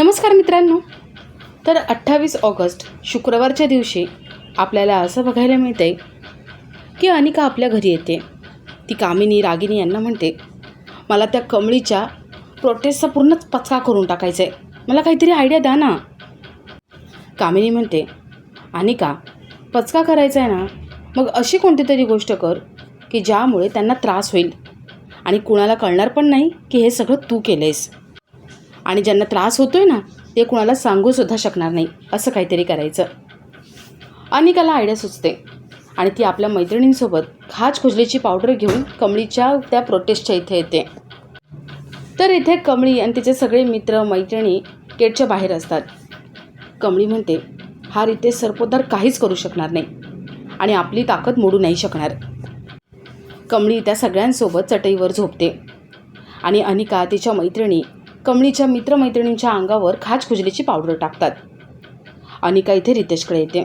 नमस्कार मित्रांनो. तर 28 ऑगस्ट शुक्रवारच्या दिवशी आपल्याला असं बघायला मिळते की अनिका आपल्या घरी येते. ती कामिनी रागिनी यांना म्हणते, मला त्या कमळीच्या प्रोटेस्टचा पूर्णच पचका करून टाकायचा आहे, मला काहीतरी आयडिया द्या ना. कामिनी म्हणते, अनिका पचका करायचा आहे ना, मग अशी कोणती तरी गोष्ट कर की ज्यामुळे त्यांना त्रास होईल आणि कुणाला कळणार पण नाही की हे सगळं तू केलं आहेस, आणि ज्यांना त्रास होतो आहे ना ते कुणाला सांगूसुद्धा शकणार नाही, असं काहीतरी करायचं. अनिकाला आयडिया सुचते आणि ती आपल्या मैत्रिणींसोबत खाज खुजलीची पावडर घेऊन कमळीच्या त्या प्रोटेस्टच्या इथे येते. तर इथे कमळी आणि तिचे सगळे मित्र मैत्रिणी गेटच्या बाहेर असतात. कमळी म्हणते, हा रितेश सरपोतदार काहीच करू शकणार नाही आणि आपली ताकद मोडू नाही शकणार. कमळी त्या सगळ्यांसोबत चटईवर झोपते आणि अनिका तिच्या मैत्रिणी कमळीच्या मित्रमैत्रिणींच्या अंगावर खाज खुजलीची पावडर टाकतात. अनिका इथे रितेशकडे येते.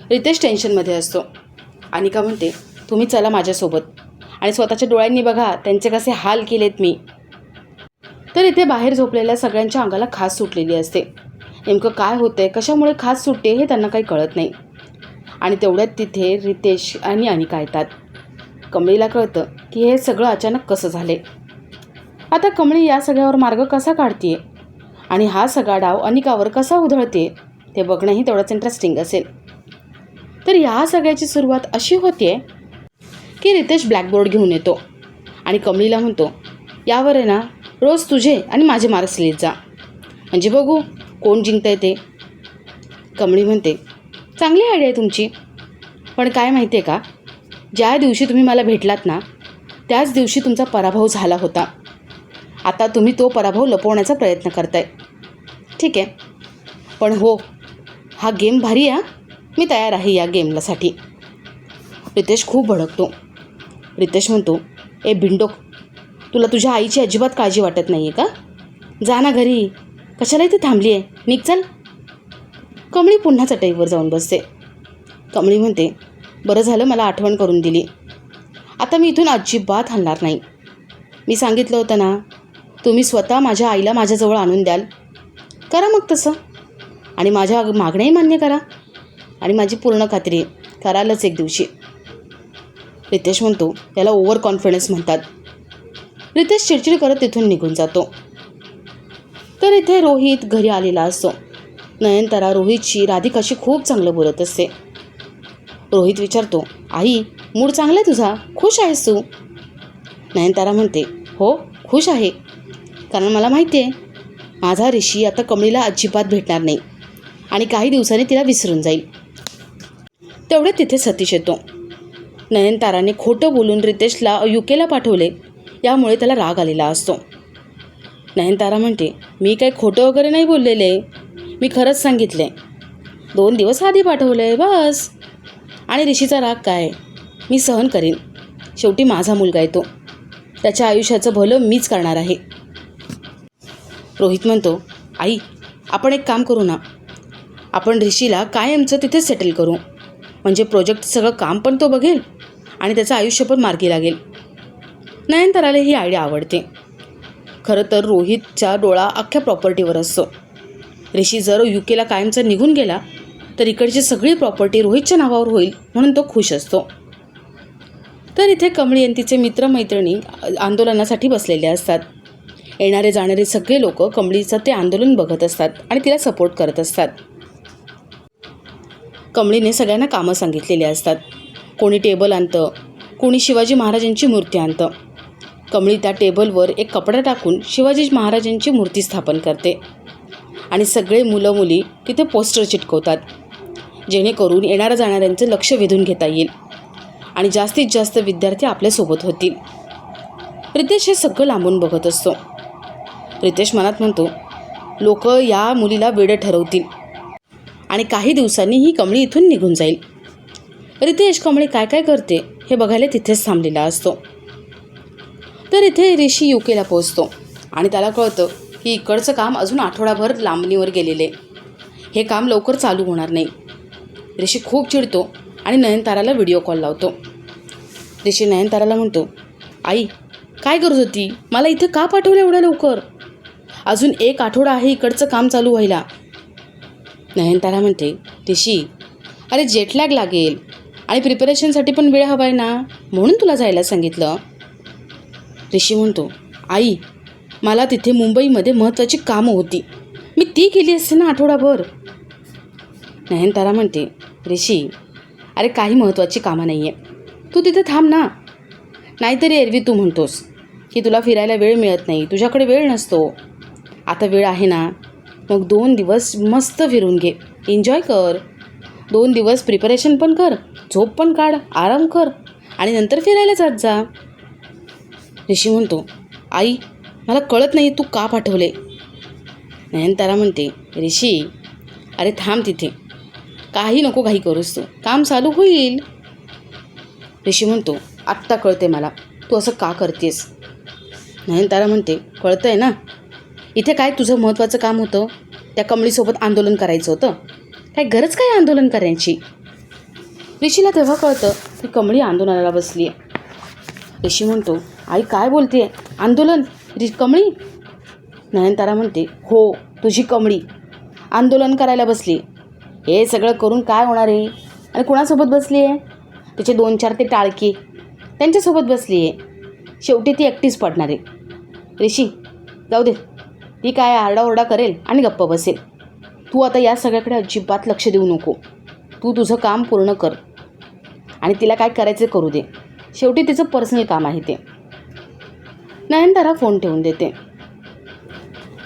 रितेश टेन्शनमध्ये असतो. अनिका म्हणते, तुम्ही चला माझ्यासोबत आणि स्वतःच्या डोळ्यांनी बघा त्यांचे कसे हाल केलेत मी. तर इथे बाहेर झोपलेल्या सगळ्यांच्या अंगाला खाज सुटलेली असते. नेमकं काय होतंय, कशामुळे खाज सुटते हे त्यांना काही कळत नाही. आणि तेवढ्यात तिथे रितेश आणि अनिका येतात. कमळीला कळतं की हे सगळं अचानक कसं झाले. आता कमळी या सगळ्यावर मार्ग कसा काढते आणि हा सगळा डाव अनिकावर कसा उधळते ते बघणंही तेवढंच इंटरेस्टिंग असेल. तर ह्या सगळ्याची सुरुवात अशी होते की रितेश ब्लॅकबोर्ड घेऊन येतो आणि कमळीला म्हणतो, यावर आहे ना रोज तुझे आणि माझे मार्क्स लिहित जा, म्हणजे बघू कोण जिंकतंय ते. कमळी म्हणते, चांगली आयडिया आहे तुमची, पण काय माहिती आहे का, ज्या दिवशी तुम्ही मला भेटलात ना त्याच दिवशी तुमचा पराभव झाला होता. आता तुम्ही तो पराभव लपवण्याचा प्रयत्न करताय. ठीक आहे, पण हो, हा गेम भारी आहे, मी तयार आहे या गेमलासाठी. रितेश खूप भडकतो. रितेश म्हणतो, ए भिंडोक, तुला तुझ्या आईची अजिबात काळजी वाटत नाही आहे का? जा ना घरी, कशाला इथे थांबली आहे, निघ चल. कमळी पुन्हा चटईवर जाऊन बसते. कमळी म्हणते, बरं झालं मला आठवण करून दिली, आता मी इथून अजिबात हलणार नाही. मी सांगितलं होतं ना, तुम्ही स्वतः माझ्या आईला माझ्याजवळ आणून द्याल, करा मग तसं, आणि माझ्या मागण्याही मान्य करा, आणि माझी पूर्ण खात्री करालच एक दिवशी. रितेश म्हणतो, याला ओव्हर कॉन्फिडन्स म्हणतात. रितेश चिडचिड करत तिथून निघून जातो. तर इथे रोहित घरी आलेला असतो. नयनतारा रोहितची राधिकाशी खूप चांगलं बोलत असते. रोहित विचारतो, आई मूड चांगला आहे तुझा, खुश आहेस तू? नयनतारा म्हणते, हो खुश आहे, कारण मला माहिती आहे माझा ऋषी आता कमळीला अजिबात भेटणार नाही आणि काही दिवसांनी तिला विसरून जाईल. तेवढे तिथे सतीश येतो. नयनताराने खोटं बोलून रितेशला युकेला पाठवले, यामुळे त्याला राग आलेला असतो. नयनतारा म्हणते, मी काही खोटं वगैरे नाही बोललेले, मी खरंच सांगितले, 2 दिवस आधी पाठवलं आहे बस. आणि ऋषीचा राग काय, मी सहन करीन, शेवटी माझा मुलगा येतो, त्याच्या आयुष्याचं भलं मीच करणार आहे. रोहित म्हणतो, आई आपण एक काम करू ना, आपण ऋषीला कायमचं तिथेच सेटल करू, म्हणजे प्रोजेक्ट सगळं काम पण तो बघेल आणि त्याचं आयुष्य पण मार्गी लागेल. नयनताराला ही आयडिया आवडते. खरं तर रोहितचा डोळा अख्ख्या प्रॉपर्टीवर असतो. ऋषी जर युकेला कायमचा निघून गेला तर इकडची सगळी प्रॉपर्टी रोहितच्या नावावर होईल म्हणून तो खुश असतो. तर इथे कमळी आणि तिचे मित्रमैत्रिणी आंदोलनासाठी बसलेले असतात. येणारे जाणारे सगळे लोक कमळीचं ते आंदोलन बघत असतात आणि तिला सपोर्ट करत असतात. कमळीने सगळ्यांना कामं सांगितलेली असतात. कोणी टेबल आणतं, कोणी शिवाजी महाराजांची मूर्ती आणतं. कमळी त्या टेबलवर एक कपडा टाकून शिवाजी महाराजांची मूर्ती स्थापन करते आणि सगळे मुलं मुली तिथे पोस्टर चिटकवतात, जेणेकरून येणाऱ्या जाणाऱ्यांचं लक्ष वेधून घेता येईल आणि जास्तीत जास्त विद्यार्थी आपल्यासोबत होतील. रितेश हे सगळं लांबून बघत असतो. रितेश मनात म्हणतो, लोक या मुलीला वेडं ठरवतील आणि काही दिवसांनी ही कमळी इथून निघून जाईल. रितेश कमळी काय काय करते हे बघायला तिथेच थांबलेला असतो. तर इथे ऋषी युकेला पोहोचतो आणि त्याला कळतं की इकडचं काम अजून आठवडाभर लांबणीवर गेलेले, हे काम लवकर चालू होणार नाही. ऋषी खूप चिडतो आणि नयनताराला व्हिडिओ कॉल लावतो. ऋषी नयनताराला म्हणतो, आई काय करत होती, मला इथे का पाठवलं एवढ्या लवकर? अजून 1 आठवडा आहे इकडचं काम चालू व्हायला. नयनतारा म्हणते, ऋषी अरे जेटलॅग लागेल आणि प्रिपरेशनसाठी पण वेळ हवा आहे ना, म्हणून तुला जायला सांगितलं. ऋषी म्हणतो, आई मला तिथे मुंबईमध्ये महत्त्वाची कामं होती, मी ती केली असते ना आठवडाभर. नयनतारा म्हणते, ऋषी अरे काही महत्त्वाची कामं नाही आहे, तू तिथे थांब ना. नाहीतरी एरवी तू म्हणतोस की तुला फिरायला वेळ मिळत नाही, तुझ्याकडे वेळ नसतो. आता वेळ आहे ना, मग 2 दिवस मस्त फिरून घे, एन्जॉय कर. 2 दिवस प्रिपरेशन पण कर, झोप पण काढ, आराम कर आणि नंतर फिरायला जात जा. ऋषी म्हणतो, आई मला कळत नाही तू का पाठवले. नयनतारा म्हणते, ऋषी अरे थांब तिथे, काही नको घाई करूस, तू काम चालू होईल. ऋषी म्हणतो, आत्ता कळते मला तू असं का करतेस. नयनतारा म्हणते, कळतंय ना, इथे काय तुझं महत्त्वाचं काम होतं, त्या कमळीसोबत आंदोलन करायचं होतं, काय गरज काय आंदोलन करायची. ऋषीला तेव्हा कळतं की कमळी आंदोलनाला बसली आहे. ऋषी म्हणतो, आई काय बोलते, आंदोलन कमळी. नयनतारा म्हणते, हो तुझी कमळी आंदोलन करायला बसली. हे सगळं करून काय होणार आहे आणि कुणासोबत बसली आहे, तिचे 2-4 ते टाळकी त्यांच्यासोबत बसली आहे. शेवटी ती एकटीच पडणार आहे. ऋषी जाऊ दे, ती काय आरडाओरडा करेल आणि गप्प बसेल. तू आता या सगळ्याकडे अजिबात लक्ष देऊ नको, तू तुझं काम पूर्ण कर आणि तिला काय करायचं करू दे, शेवटी तिचं पर्सनल काम आहे ते. नयनतारा फोन ठेवून देते.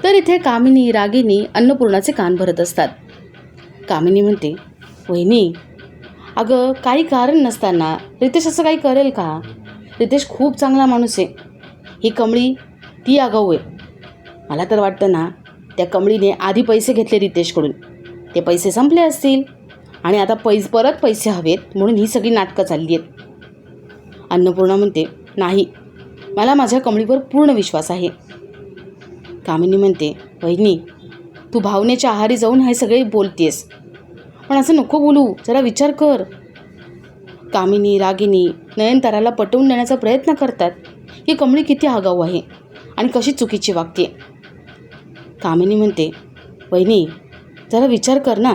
तर इथे कामिनी रागिनी अन्नपूर्णाचे कान भरत असतात. कामिनी म्हणते, वहिनी अगं काही कारण नसताना रितेश असं काही करेल का. रितेश खूप चांगला माणूस आहे, ही कमळी ती आगाऊ आहे. मला तर वाटतं ना, त्या कमळीने आधी पैसे घेतले रितेशकडून, ते पैसे संपले असतील आणि आता परत पैसे हवेत म्हणून ही सगळी नाटकं चालली आहेत. अन्नपूर्णा म्हणते, नाही मला माझ्या कमळीवर पूर्ण विश्वास आहे. कामिनी म्हणते, वहिनी तू भावनेच्या आहारी जाऊन हे सगळे बोलतेस, पण असं नको बोलू, जरा विचार कर. कामिनी रागिनी नयनताराला पटवून देण्याचा प्रयत्न करतात की कमळी किती आगाऊ आहे आणि कशी चुकीची वागते. कामिनी म्हणते, वहिनी जरा विचार कर ना.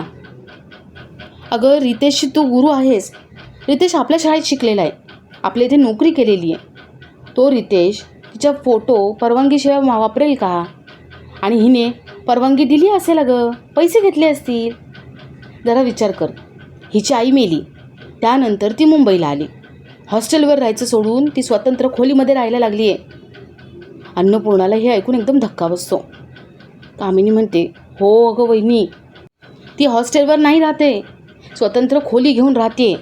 अगं रितेशची तू गुरु आहेस, रितेश आपल्या शाळेत शिकलेला आहे, आपल्या इथे नोकरी केलेली आहे. तो रितेश तिच्या फोटो परवानगीशिवाय वापरेल का. आणि हिने परवानगी दिली असेल, अगं पैसे घेतले असतील. जरा विचार कर, हिची आई मेली, त्यानंतर ती मुंबईला आली, हॉस्टेलवर राहायचं सोडून ती स्वतंत्र खोलीमध्ये राहायला लागली आहे. अन्नपूर्णाला हे ऐकून एकदम धक्का बसतो. कामिनी म्हणते, हो अगं वहिनी, ती हॉस्टेलवर नाही राहते, स्वतंत्र खोली घेऊन राहते.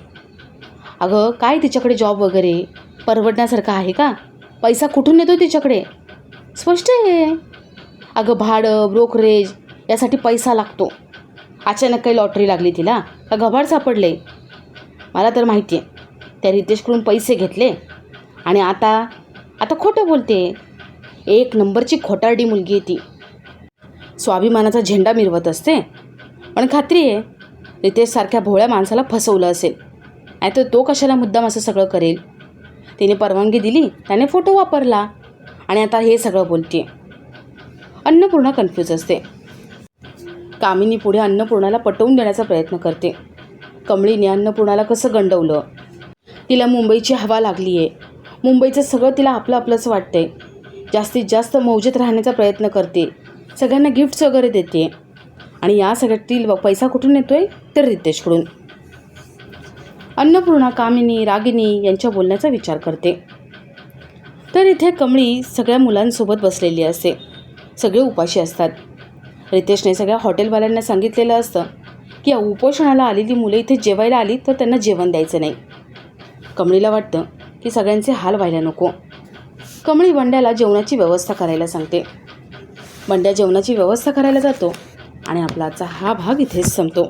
अगं काय तिच्याकडे जॉब वगैरे परवडण्यासारखं आहे का, पैसा कुठून येतो तिच्याकडे, स्पष्ट आहे. अगं भाडं ब्रोकरेज यासाठी पैसा लागतो. अचानक काही लॉटरी लागली तिला का घबाड सापडले. मला तर माहिती आहे त्या रितेशकडून पैसे घेतले आणि आता खोटं बोलते. 1 नंबरची खोटारडी मुलगी आहे ती, स्वाभिमानाचा झेंडा मिरवत असते. पण खात्री आहे रितेशसारख्या भोळ्या माणसाला फसवलं असेल, नाहीतर तो कशाला मुद्दाम असं सगळं करेल. तिने परवानगी दिली, त्याने फोटो वापरला आणि आता हे सगळं बोलते. अन्नपूर्णा कन्फ्यूज असते. कामिनी पुढे अन्नपूर्णाला पटवून देण्याचा प्रयत्न करते. कमळीने अन्नपूर्णाला कसं गंडवलं, तिला मुंबईची हवा लागली आहे, मुंबईचं सगळं तिला आपलं आपलंच वाटतंय, जास्तीत जास्त मौजेत राहण्याचा प्रयत्न करते, सगळ्यांना गिफ्ट्स वगैरे देते आणि या सगळ्यातील पैसा कुठून येतोय तर रितेशकडून. अन्नपूर्णा कामिनी रागिनी यांच्या बोलण्याचा विचार करते. तर इथे कमळी सगळ्या मुलांसोबत बसलेली असते, सगळे उपाशी असतात. रितेशने सगळ्या हॉटेलवाल्यांना सांगितलेलं असतं की उपोषणाला आलेली मुलं इथे जेवायला आली तर त्यांना जेवण द्यायचं नाही. कमळीला वाटतं की सगळ्यांचे हाल व्हायला नको. कमळी बंड्याला जेवणाची व्यवस्था करायला सांगते. बंड्या जेवणाची व्यवस्था करायला जातो आणि आपला आजचा हा भाग इथेच संपतो.